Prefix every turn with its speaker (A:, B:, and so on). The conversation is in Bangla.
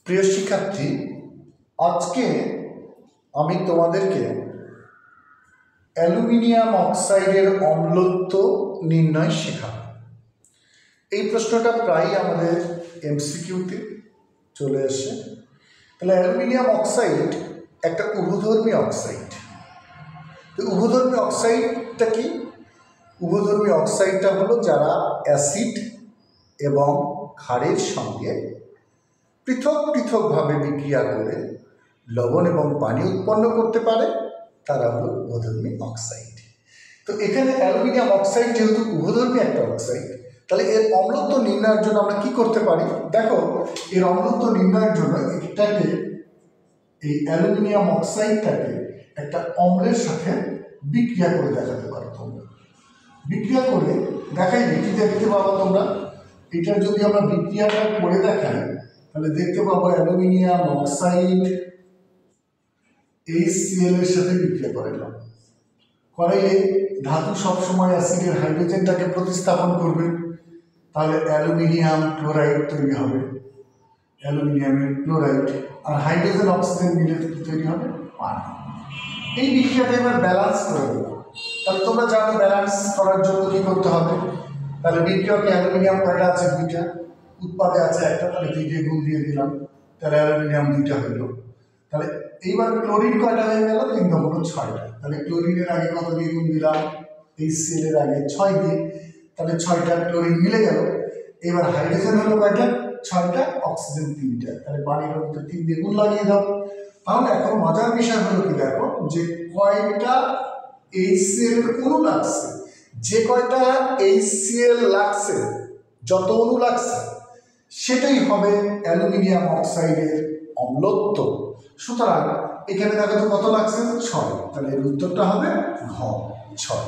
A: প্রিয় শিক্ষার্থী, আজকে আমি তোমাদেরকে অ্যালুমিনিয়াম অক্সাইডের অম্লত্ব নির্ণয় শেখাবো। এই প্রশ্নটা প্রায়ই আমাদের এমসিকিউতে চলে আসে। তাহলে অ্যালুমিনিয়াম অক্সাইড একটা উভধর্মী অক্সাইড। তো উভধর্মী অক্সাইডটা কি? উভধর্মী অক্সাইডটা হলো যারা অ্যাসিড এবং ক্ষারের সঙ্গে পৃথক পৃথকভাবে বিক্রিয়া করে লবণ এবং পানি উৎপন্ন করতে পারে, তারা হলো উভধর্মী অক্সাইড। তো এখানে অ্যালুমিনিয়াম অক্সাইড যেহেতু উভধর্মী একটা অক্সাইড, তাহলে এর অম্লত্ব নির্ণয়ের জন্য আমরা কি করতে পারি? দেখো, এর অম্লত্ব নির্ণয়ের জন্য এটাকে, এই অ্যালুমিনিয়াম অক্সাইডটাকে একটা অম্লের সাথে বিক্রিয়া করে দেখাতে পারো তোমরা। বিক্রিয়া করে দেখাইলে কি দেখতে পাবো তোমরা? এটা যদি আমরা বিক্রিয়াটা করে দেখাই তাহলে দেখতে পাবো অ্যালুমিনিয়াম অক্সাইড HCl এর সাথে বিক্রিয়া করাইলাম। করাইলে ধাতু সবসময় অ্যাসিডের হাইড্রোজেনটাকে প্রতিস্থাপন করবে, তাহলে অ্যালুমিনিয়াম ক্লোরাইড তৈরি হবে। অ্যালুমিনিয়ামের ক্লোরাইড আর হাইড্রোজেন অক্সিজেন মিলে তৈরি হবে পানি। এই বিক্রিয়াটা এবার ব্যালেন্স করে দেবো। তাহলে তোমরা জানো ব্যালেন্স করার জন্য কি করতে হবে? তাহলে বিক্রিয়কে অ্যালুমিনিয়াম কয়টা আছে? 2টা। উৎপাদে আছে 1টা, তাহলে 2 দিয়ে গুণ দিয়ে দিলাম, তাহলে অ্যালুমিনিয়াম 2টা হইল। তাহলে এইবার ক্লোরিন কয়টা হয়ে গেল? 3 × 6টা। তাহলে ক্লোরিনের আগে কত দিয়ে গুণ দিলাম? HCl এর আগে 6 দিয়ে, তাহলে 6টা ক্লোরিন মিলে গেল। এবার হাইড্রোজেন হলো কয়টা? 6টা, অক্সিজেন 3টা, তাহলে পানির মধ্যে 3 দিয়ে গুণ লাগিয়ে দাও। তাহলে এখন মজার বিষয় হলো কি, দেখো যে কয়টা HCl এর অণু লাগছে, যে কয়টা HCl লাগছে, যত অণু লাগছে সেটাই হবে অ্যালুমিনিয়াম অক্সাইডের অম্লত্ব। সুতরাং এখানে দেখো তো কত লাগছে? 6। তাহলে এর উত্তরটা হবে ঘ, 6।